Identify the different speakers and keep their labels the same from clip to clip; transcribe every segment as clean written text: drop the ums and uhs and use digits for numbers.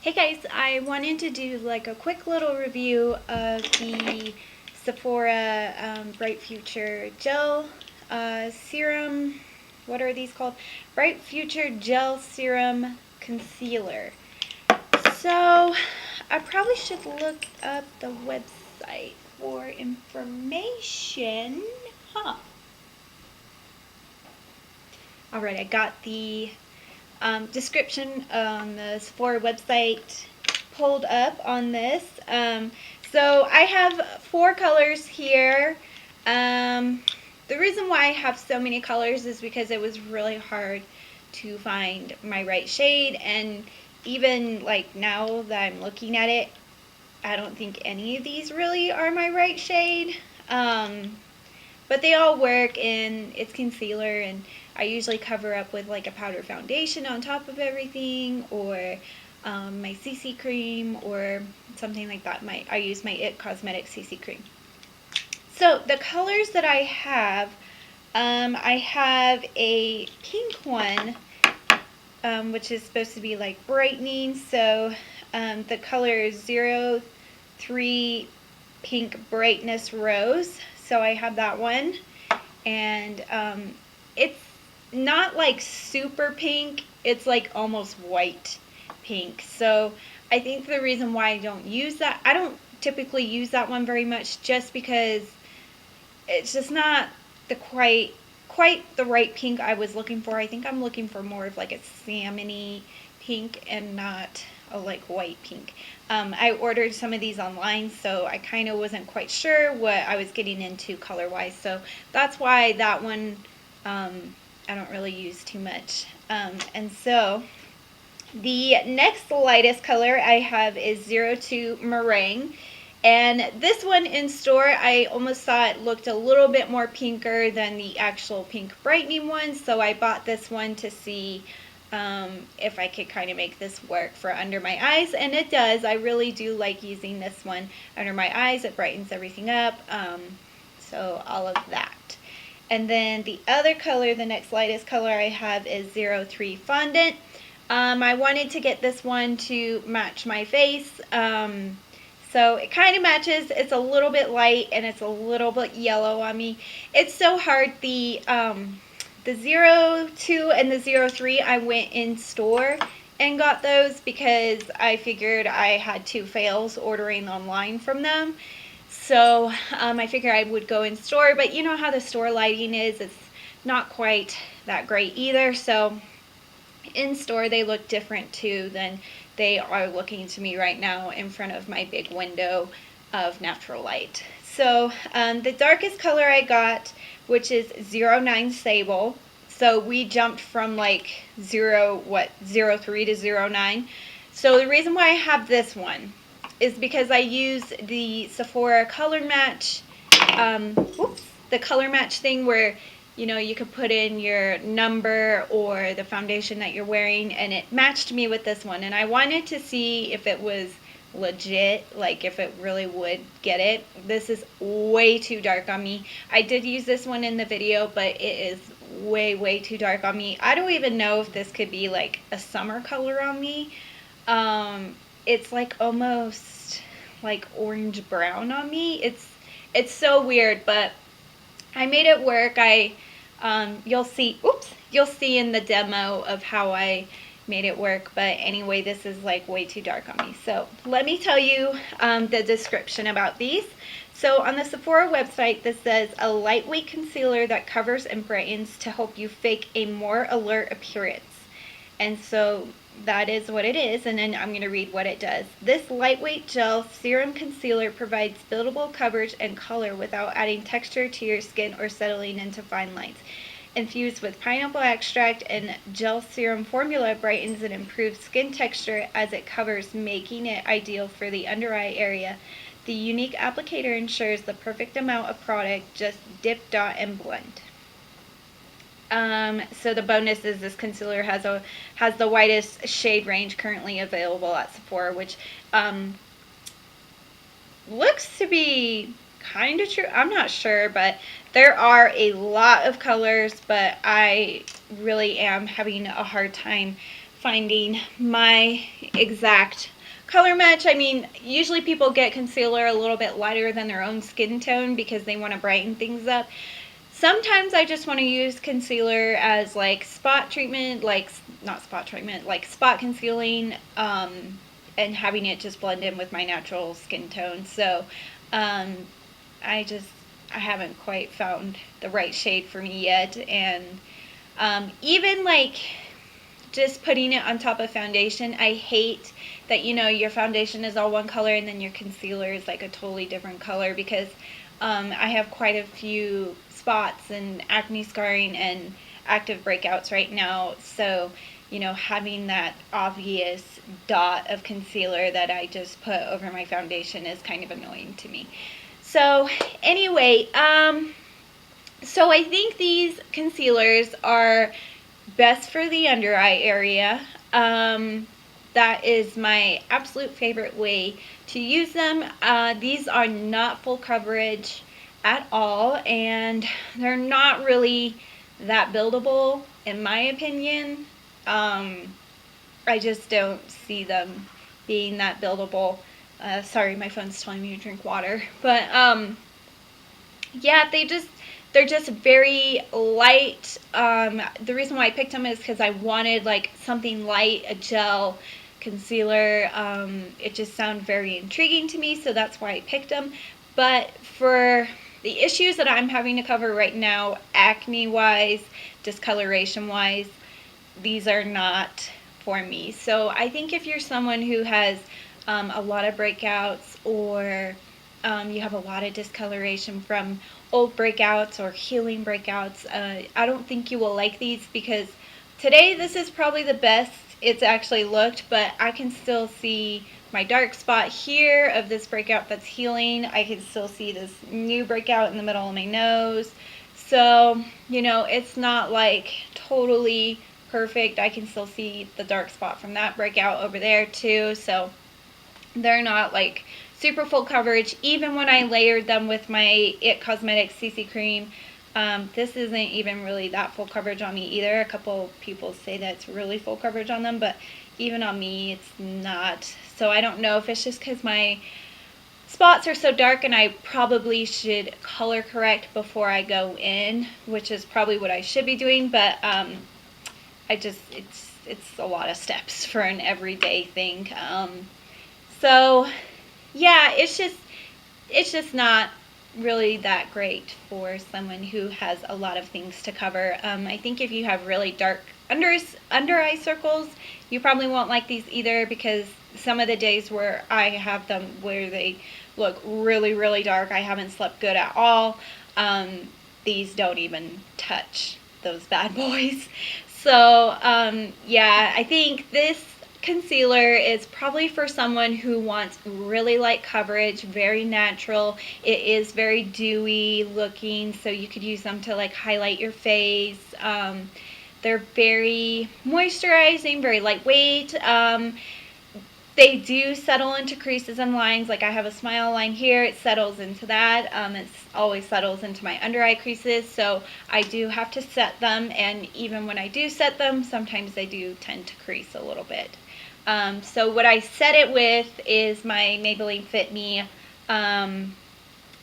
Speaker 1: Hey guys, I wanted to do like a quick little review of the Sephora Bright Future Gel Serum. What are these called? Bright Future Gel Serum Concealer. So I probably should look up the website for information. Alright, I got the description on the Sephora website pulled up on this. So I have 4 colors here. The reason why I have so many colors is because it was really hard to find my right shade, and even like now that I'm looking at it, I don't think any of these really are my right shade. But they all work, and it's concealer, and I usually cover up with like a powder foundation on top of everything, or my CC cream or something like that. I use my IT Cosmetics CC cream. So the colors that I have a pink one, which is supposed to be like brightening. So the color is 03 Pink Brightness Rose. So I have that one, and it's not like super pink, it's like almost white pink. So I think the reason why I don't use that, I don't typically use that one very much, just because it's just not the quite the right pink I was looking for. I think I'm looking for more of like a salmony pink and not a like white pink. I ordered some of these online, so I kind of wasn't quite sure what I was getting into color wise, so that's why that one I don't really use too much. And so the next lightest color I have is 02 Meringue. And this one in store, I almost thought looked a little bit more pinker than the actual pink brightening one, so I bought this one to see if I could kind of make this work for under my eyes, and it does. I really do like using this one under my eyes. It brightens everything up, so all of that. And then the other color, the next lightest color I have is 03 Fondant. I wanted to get this one to match my face, so it kind of matches. It's a little bit light and it's a little bit yellow on me. It's so hard. The 02 and the 03, I went in store and got those because I figured I had 2 fails ordering online from them. So I figured I would go in store, but you know how the store lighting is, it's not quite that great either. So in store they look different too than they are looking to me right now in front of my big window of natural light. So the darkest color I got, which is 09 Sable. So we jumped from like 03 to 09. So the reason why I have this one is because I use the Sephora color match, the color match thing where, you know, you could put in your number or the foundation that you're wearing, and it matched me with this one. And I wanted to see if it was legit, like if it really would get it. This is way too dark on me. I did use this one in the video, but it is way too dark on me. I don't even know if this could be like a summer color on me. It's like almost like orange brown on me. It's so weird, but I made it work. You'll see in the demo of how I made it work, but anyway, this is like way too dark on me. So let me tell you the description about these. So on the Sephora website, this says a lightweight concealer that covers and brightens to help you fake a more alert appearance. And so that is what it is, and then I'm going to read what it does. This lightweight gel serum concealer provides buildable coverage and color without adding texture to your skin or settling into fine lines. Infused with pineapple extract and gel serum formula, brightens and improves skin texture as it covers, making it ideal for the under eye area. The unique applicator ensures the perfect amount of product, just dip, dot, and blend. So the bonus is this concealer has the widest shade range currently available at Sephora, which looks to be kind of true. I'm not sure, but there are a lot of colors, but I really am having a hard time finding my exact color match. I mean, usually people get concealer a little bit lighter than their own skin tone because they want to brighten things up. Sometimes I just want to use concealer as like spot treatment, like not spot treatment, like spot concealing, and having it just blend in with my natural skin tone. So um, I just I haven't quite found the right shade for me yet, and even like just putting it on top of foundation, I hate that, you know, your foundation is all one color and then your concealer is like a totally different color, because I have quite a few spots and acne scarring and active breakouts right now. So, you know, having that obvious dot of concealer that I just put over my foundation is kind of annoying to me. So anyway, so I think these concealers are best for the under eye area. That is my absolute favorite way to use them. These are not full coverage at all, and they're not really that buildable in my opinion. I just don't see them being that buildable. Sorry, my phone's telling me to drink water. But yeah, they're just very light. The reason why I picked them is because I wanted like something light, a gel concealer. It just sounded very intriguing to me, so that's why I picked them. But for the issues that I'm having to cover right now, acne wise, discoloration wise, these are not for me. So I think if you're someone who has a lot of breakouts, or you have a lot of discoloration from old breakouts or healing breakouts, I don't think you will like these, because today this is probably the best it's actually looked, but I can still see my dark spot here of this breakout that's healing. I can still see this new breakout in the middle of my nose. So, you know, it's not like totally perfect. I can still see the dark spot from that breakout over there too. So they're not like super full coverage. Even when I layered them with my It Cosmetics CC cream, this isn't even really that full coverage on me either. A couple people say that it's really full coverage on them, but even on me it's not. So I don't know if it's just because my spots are so dark, and I probably should color correct before I go in, which is probably what I should be doing, but it's a lot of steps for an everyday thing. So yeah, it's just not really that great for someone who has a lot of things to cover. I think if you have really dark under eye circles, you probably won't like these either, because some of the days where I have them where they look really, really dark, I haven't slept good at all. These don't even touch those bad boys. So yeah, I think this concealer is probably for someone who wants really light coverage, very natural. It is very dewy looking, so you could use them to like highlight your face. They're very moisturizing, very lightweight. They do settle into creases and lines. Like I have a smile line here, it settles into that. It always settles into my under eye creases, so I do have to set them, and even when I do set them, sometimes they do tend to crease a little bit. So what I set it with is my Maybelline Fit Me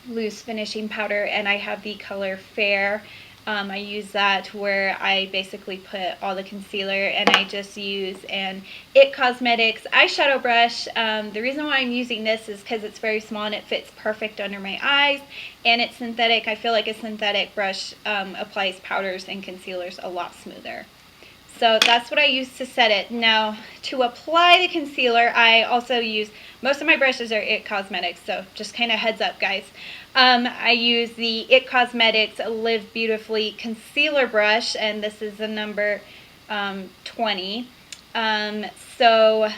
Speaker 1: loose finishing powder, and I have the color Fair. I use that where I basically put all the concealer, and I just use an It Cosmetics eyeshadow brush. The reason why I'm using this is because it's very small and it fits perfect under my eyes, and it's synthetic. I feel like a synthetic brush applies powders and concealers a lot smoother. So that's what I use to set it. Now, to apply the concealer, I also use, most of my brushes are It Cosmetics, so just kind of heads up, guys. I use the It Cosmetics Live Beautifully Concealer Brush, and this is the number 20. So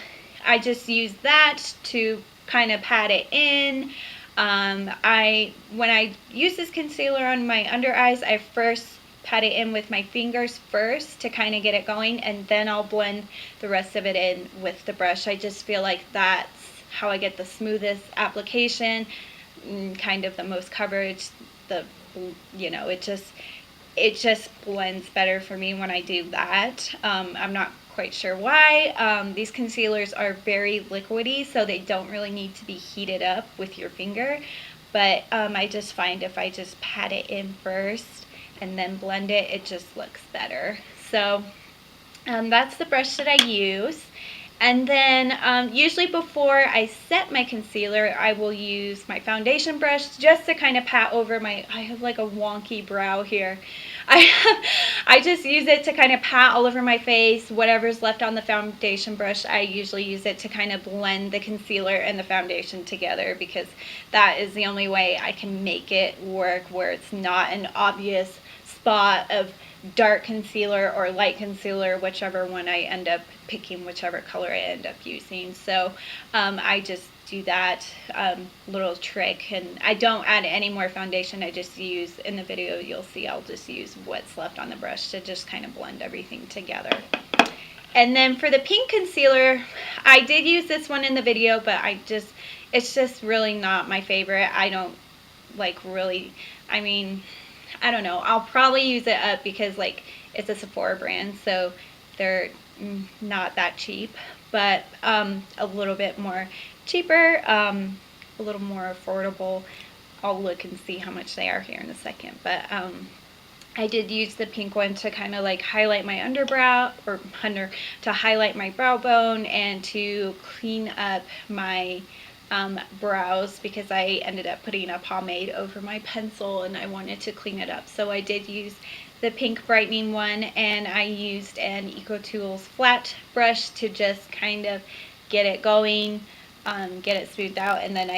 Speaker 1: I just use that to kind of pat it in. When I use this concealer on my under eyes, I first pat it in with my fingers first to kind of get it going, and then I'll blend the rest of it in with the brush. I just feel like that's how I get the smoothest application, kind of the most coverage. You know, it just blends better for me when I do that. I'm not quite sure why. These concealers are very liquidy, so they don't really need to be heated up with your finger. But I just find if I just pat it in first and then blend it, it just looks better. So that's the brush that I use. And then usually before I set my concealer, I will use my foundation brush just to kind of pat over my, I have like a wonky brow here. I just use it to kind of pat all over my face. Whatever's left on the foundation brush, I usually use it to kind of blend the concealer and the foundation together, because that is the only way I can make it work where it's not an obvious spot of dark concealer or light concealer, whichever one I end up picking, whichever color I end up using. So I just do that little trick, and I don't add any more foundation. I just use, in the video you'll see, I'll just use what's left on the brush to just kind of blend everything together. And then for the pink concealer, I did use this one in the video, but it's just really not my favorite. I don't like really, I mean, I don't know. I'll probably use it up because like it's a Sephora brand, so they're not that cheap, but a little bit more cheaper, a little more affordable. I'll look and see how much they are here in a second. But I did use the pink one to kind of like highlight my underbrow, or to highlight my brow bone and to clean up my brows, because I ended up putting a pomade over my pencil and I wanted to clean it up. So I did use the pink brightening one, and I used an EcoTools flat brush to just kind of get it going, get it smoothed out, and then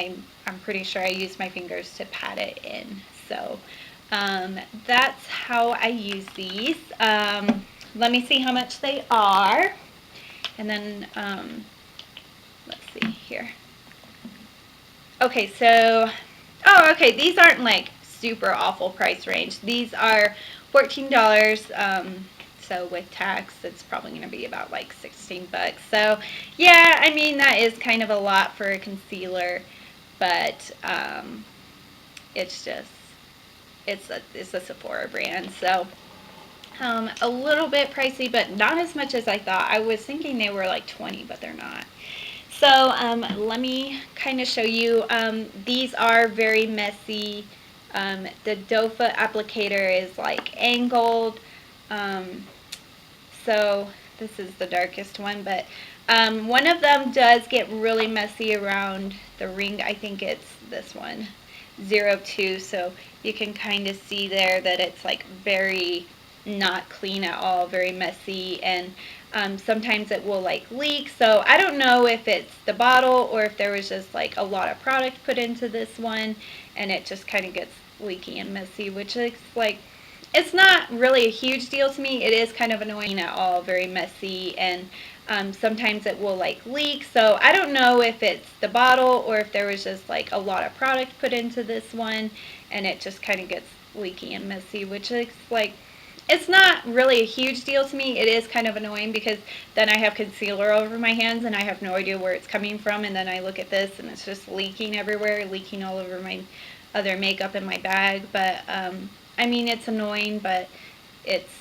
Speaker 1: I'm pretty sure I used my fingers to pat it in. So that's how I use these. Let me see how much they are, and then let's see here. Okay, so, oh, okay, these aren't like super awful price range. These are $14, so with tax, it's probably going to be about like 16 bucks. So, yeah, I mean, that is kind of a lot for a concealer, but it's just, it's a Sephora brand, so a little bit pricey, but not as much as I thought. I was thinking they were like 20, but they're not. So let me kind of show you. These are very messy. The doe foot applicator is like angled. So this is the darkest one, but one of them does get really messy around the ring. I think it's this one, 02. So you can kind of see there that it's like very not clean at all, very messy, and sometimes it will like leak. So I don't know if it's the bottle or if there was just like a lot of product put into this one and it just kind of gets leaky and messy, which is like, it's not really a huge deal to me. It is kind of annoying at all, very messy, and sometimes it will like leak. So I don't know if it's the bottle or if there was just like a lot of product put into this one and it just kind of gets leaky and messy, which is like, it's not really a huge deal to me. It is kind of annoying because then I have concealer over my hands and I have no idea where it's coming from, and then I look at this and it's just leaking everywhere, leaking all over my other makeup in my bag. But I mean, it's annoying, but it's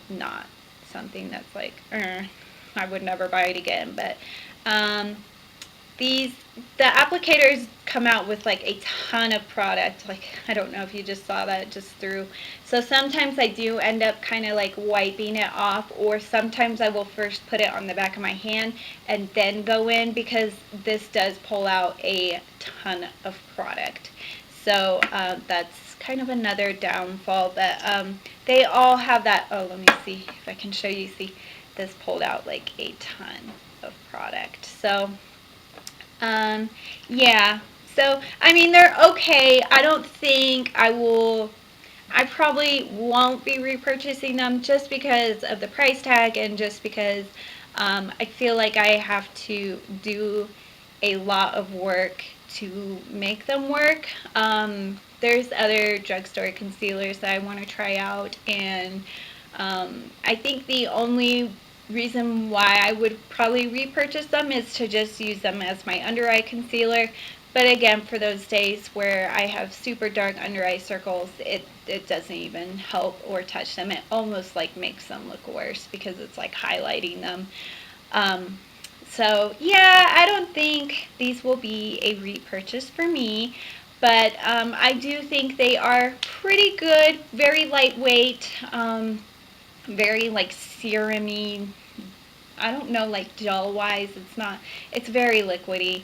Speaker 1: not something that's like, I would never buy it again. But the applicators come out with like a ton of product. Like, I don't know if you just saw that, just through. So sometimes I do end up kind of like wiping it off, or sometimes I will first put it on the back of my hand and then go in, because this does pull out a ton of product. So that's kind of another downfall, but they all have that. Oh, let me see if I can show you. See, this pulled out like a ton of product. So yeah, so I mean, they're okay. I don't think I probably won't be repurchasing them just because of the price tag, and just because I feel like I have to do a lot of work to make them work. There's other drugstore concealers that I want to try out, and I think the only reason why I would probably repurchase them is to just use them as my under eye concealer. But again, for those days where I have super dark under eye circles, it doesn't even help or touch them. It almost like makes them look worse because it's like highlighting them. Um, so yeah, I don't think these will be a repurchase for me. But I do think they are pretty good, very lightweight, very like serum-y. I don't know, like gel wise, it's very liquidy.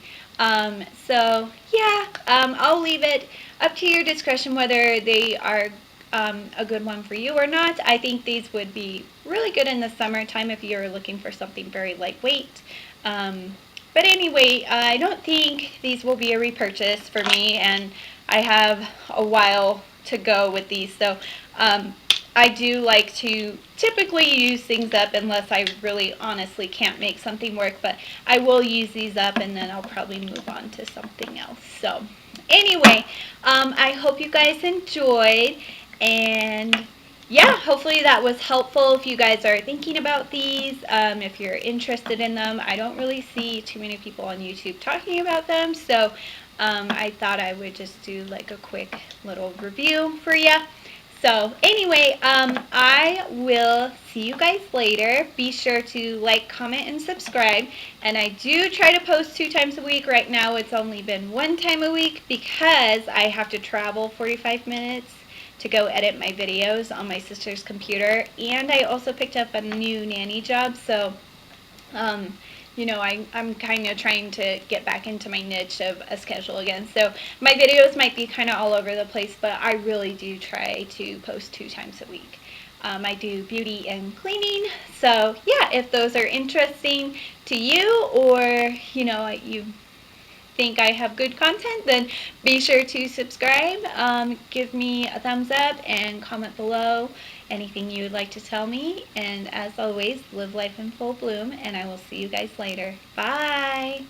Speaker 1: So yeah, I'll leave it up to your discretion whether they are a good one for you or not. I think these would be really good in the summertime if you're looking for something very lightweight. Um, but anyway, I don't think these will be a repurchase for me, and I have a while to go with these. So I do like to typically use things up unless I really honestly can't make something work, but I will use these up and then I'll probably move on to something else. So anyway, I hope you guys enjoyed, and yeah, hopefully that was helpful if you guys are thinking about these, if you're interested in them. I don't really see too many people on YouTube talking about them, so I thought I would just do like a quick little review for you. So anyway, I will see you guys later. Be sure to like, comment, and subscribe. And I do try to post 2 times a week. Right now it's only been 1 time a week because I have to travel 45 minutes to go edit my videos on my sister's computer. And I also picked up a new nanny job, so um, I'm kind of trying to get back into my niche of a schedule again. So my videos might be kind of all over the place, but I really do try to post 2 times a week. I do beauty and cleaning. So yeah, if those are interesting to you, or you think I have good content, then be sure to subscribe, give me a thumbs up, and comment below anything you would like to tell me. And as always, live life in full bloom, and I will see you guys later. Bye!